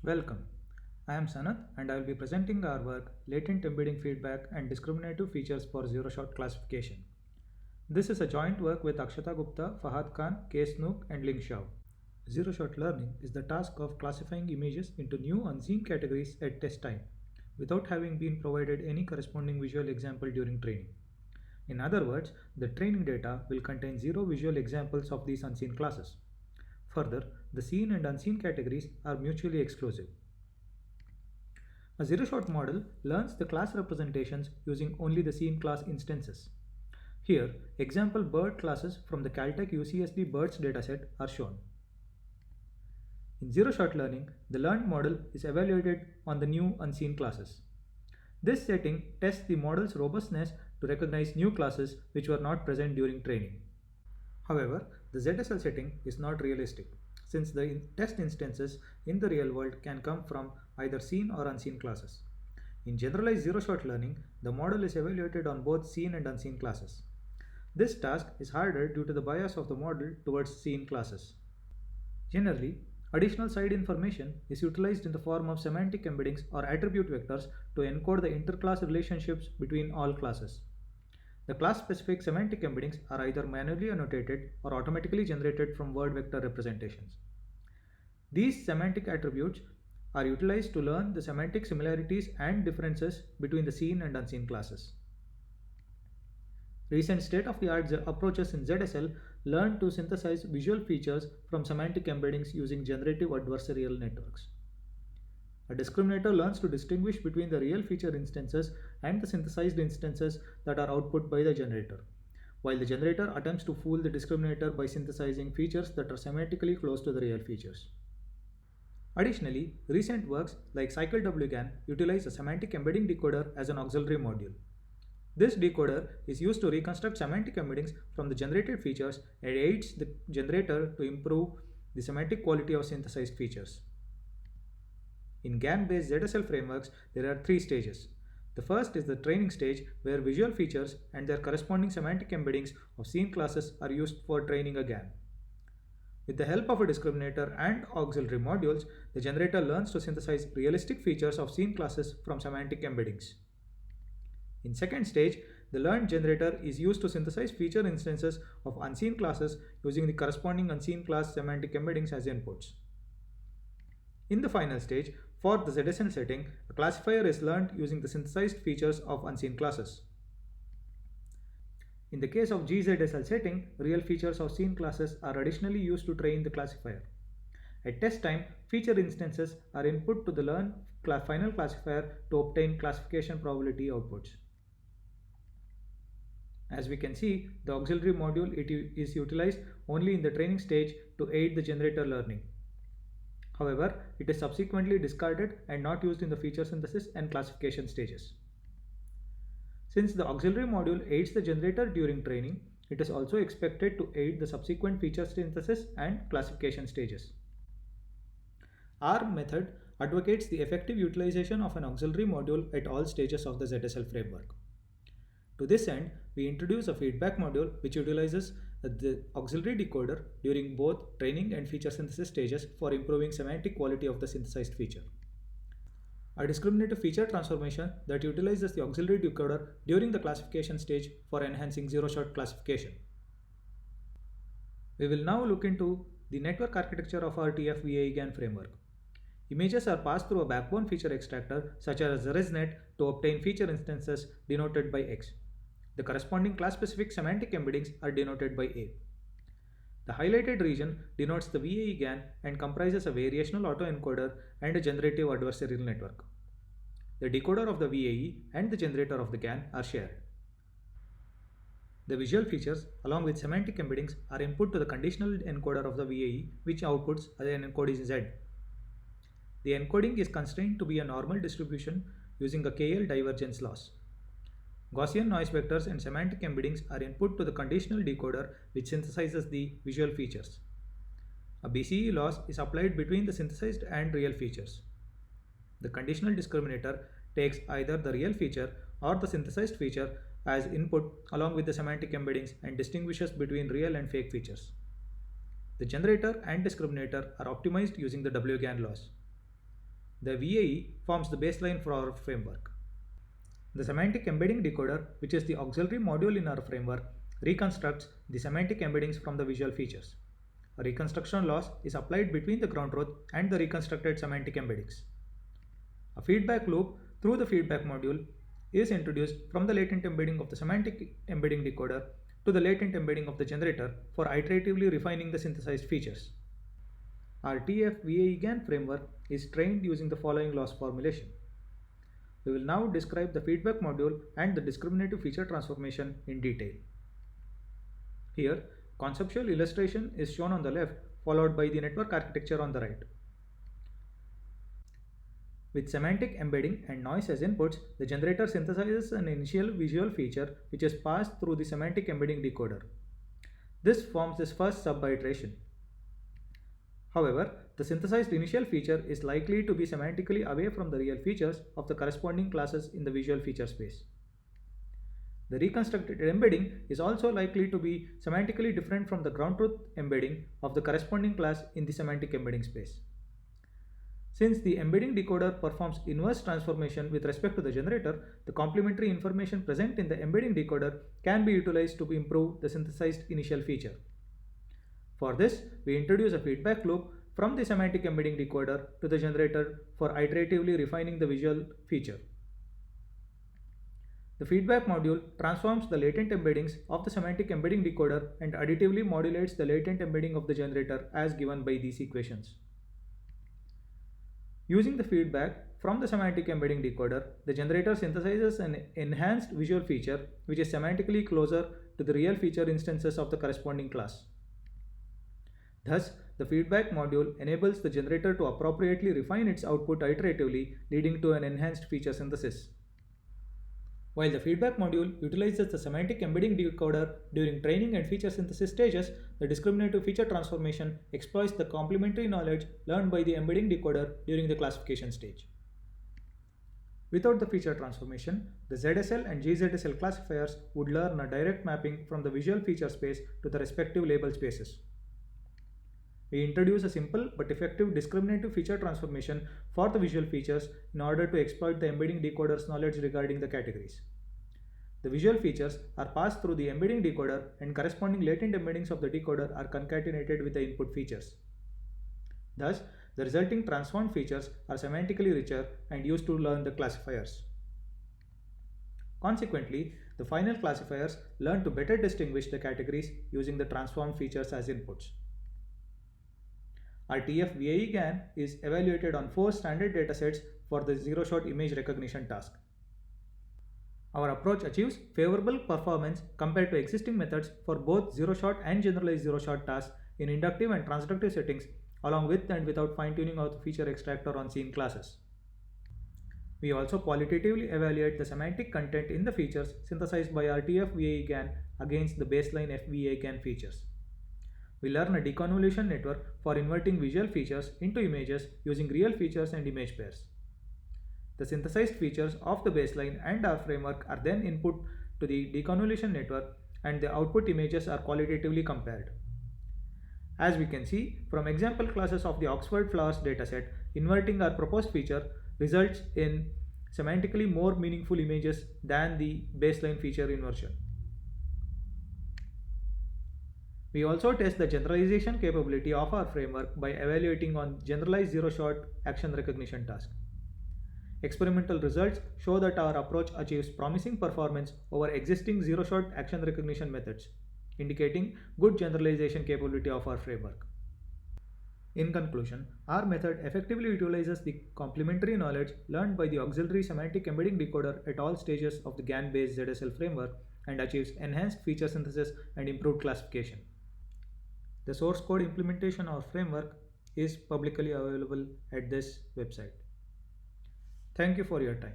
Welcome. I am Sanath and I will be presenting our work Latent Embedding Feedback and Discriminative Features for Zero-Shot Classification. This is a joint work with Akshata Gupta, Fahad Khan, K. Snook and Ling Xiao. Zero-shot learning is the task of classifying images into new unseen categories at test time without having been provided any corresponding visual example during training. In other words, the training data will contain zero visual examples of these unseen classes. Further, the seen and unseen categories are mutually exclusive. A zero-shot model learns the class representations using only the seen class instances. Here, example bird classes from the Caltech UCSD birds dataset are shown. In zero-shot learning, the learned model is evaluated on the new unseen classes. This setting tests the model's robustness to recognize new classes which were not present during training. However, the ZSL setting is not realistic, since the test instances in the real world can come from either seen or unseen classes. In generalized zero-shot learning, the model is evaluated on both seen and unseen classes. This task is harder due to the bias of the model towards seen classes. Generally, additional side information is utilized in the form of semantic embeddings or attribute vectors to encode the interclass relationships between all classes. The class-specific semantic embeddings are either manually annotated or automatically generated from word vector representations. These semantic attributes are utilized to learn the semantic similarities and differences between the seen and unseen classes. Recent state-of-the-art approaches in ZSL learn to synthesize visual features from semantic embeddings using generative adversarial networks. A discriminator learns to distinguish between the real feature instances and the synthesized instances that are output by the generator, while the generator attempts to fool the discriminator by synthesizing features that are semantically close to the real features. Additionally, recent works like CycleWGAN utilize a semantic embedding decoder as an auxiliary module. This decoder is used to reconstruct semantic embeddings from the generated features and aids the generator to improve the semantic quality of synthesized features. In GAN-based ZSL frameworks, there are three stages. The first is the training stage, where visual features and their corresponding semantic embeddings of seen classes are used for training a GAN. With the help of a discriminator and auxiliary modules, the generator learns to synthesize realistic features of seen classes from semantic embeddings. In second stage, the learned generator is used to synthesize feature instances of unseen classes using the corresponding unseen class semantic embeddings as inputs. In the final stage, for the ZSL setting, a classifier is learned using the synthesized features of unseen classes. In the case of GZSL setting, real features of seen classes are additionally used to train the classifier. At test time, feature instances are input to the learn final classifier to obtain classification probability outputs. As we can see, the auxiliary module is utilized only in the training stage to aid the generator learning. However, it is subsequently discarded and not used in the feature synthesis and classification stages. Since the auxiliary module aids the generator during training, it is also expected to aid the subsequent feature synthesis and classification stages. Our method advocates the effective utilization of an auxiliary module at all stages of the ZSL framework. To this end, we introduce a feedback module which utilizes the auxiliary decoder during both training and feature synthesis stages for improving semantic quality of the synthesized feature. A discriminative feature transformation that utilizes the auxiliary decoder during the classification stage for enhancing zero-shot classification. We will now look into the network architecture of our TF-VAE GAN framework. Images are passed through a backbone feature extractor such as ResNet to obtain feature instances denoted by X. The corresponding class-specific semantic embeddings are denoted by A. The highlighted region denotes the VAE GAN and comprises a variational autoencoder and a generative adversarial network. The decoder of the VAE and the generator of the GAN are shared. The visual features along with semantic embeddings are input to the conditional encoder of the VAE, which outputs an encode is Z. The encoding is constrained to be a normal distribution using a KL divergence loss. Gaussian noise vectors and semantic embeddings are input to the conditional decoder which synthesizes the visual features. A BCE loss is applied between the synthesized and real features. The conditional discriminator takes either the real feature or the synthesized feature as input along with the semantic embeddings and distinguishes between real and fake features. The generator and discriminator are optimized using the WGAN loss. The VAE forms the baseline for our framework. The semantic embedding decoder, which is the auxiliary module in our framework, reconstructs the semantic embeddings from the visual features. A reconstruction loss is applied between the ground truth and the reconstructed semantic embeddings. A feedback loop through the feedback module is introduced from the latent embedding of the semantic embedding decoder to the latent embedding of the generator for iteratively refining the synthesized features. Our TF-VAE-GAN framework is trained using the following loss formulation. We will now describe the feedback module and the discriminative feature transformation in detail. Here, conceptual illustration is shown on the left, followed by the network architecture on the right. With semantic embedding and noise as inputs, the generator synthesizes an initial visual feature which is passed through the semantic embedding decoder. This forms its first sub-iteration. However, the synthesized initial feature is likely to be semantically away from the real features of the corresponding classes in the visual feature space. The reconstructed embedding is also likely to be semantically different from the ground truth embedding of the corresponding class in the semantic embedding space. Since the embedding decoder performs inverse transformation with respect to the generator, the complementary information present in the embedding decoder can be utilized to improve the synthesized initial feature. For this, we introduce a feedback loop from the semantic embedding decoder to the generator for iteratively refining the visual feature. The feedback module transforms the latent embeddings of the semantic embedding decoder and additively modulates the latent embedding of the generator as given by these equations. Using the feedback from the semantic embedding decoder, the generator synthesizes an enhanced visual feature which is semantically closer to the real feature instances of the corresponding class. Thus, the feedback module enables the generator to appropriately refine its output iteratively, leading to an enhanced feature synthesis. While the feedback module utilizes the semantic embedding decoder during training and feature synthesis stages, the discriminative feature transformation exploits the complementary knowledge learned by the embedding decoder during the classification stage. Without the feature transformation, the ZSL and GZSL classifiers would learn a direct mapping from the visual feature space to the respective label spaces. We introduce a simple but effective discriminative feature transformation for the visual features in order to exploit the embedding decoder's knowledge regarding the categories. The visual features are passed through the embedding decoder and corresponding latent embeddings of the decoder are concatenated with the input features. Thus, the resulting transformed features are semantically richer and used to learn the classifiers. Consequently, the final classifiers learn to better distinguish the categories using the transformed features as inputs. Our TF-VAE-GAN is evaluated on 4 standard datasets for the zero-shot image recognition task. Our approach achieves favorable performance compared to existing methods for both zero-shot and generalized zero-shot tasks in inductive and transductive settings, along with and without fine-tuning of the feature extractor on scene classes. We also qualitatively evaluate the semantic content in the features synthesized by our TF-VAE-GAN against the baseline FVA-GAN features. We learn a deconvolution network for inverting visual features into images using real features and image pairs. The synthesized features of the baseline and our framework are then input to the deconvolution network and the output images are qualitatively compared. As we can see from example classes of the Oxford Flowers dataset, inverting our proposed feature results in semantically more meaningful images than the baseline feature inversion. We also test the generalization capability of our framework by evaluating on generalized zero-shot action recognition task. Experimental results show that our approach achieves promising performance over existing zero-shot action recognition methods, indicating good generalization capability of our framework. In conclusion, our method effectively utilizes the complementary knowledge learned by the auxiliary semantic embedding decoder at all stages of the GAN-based ZSL framework and achieves enhanced feature synthesis and improved classification. The source code implementation of our framework is publicly available at this website. Thank you for your time.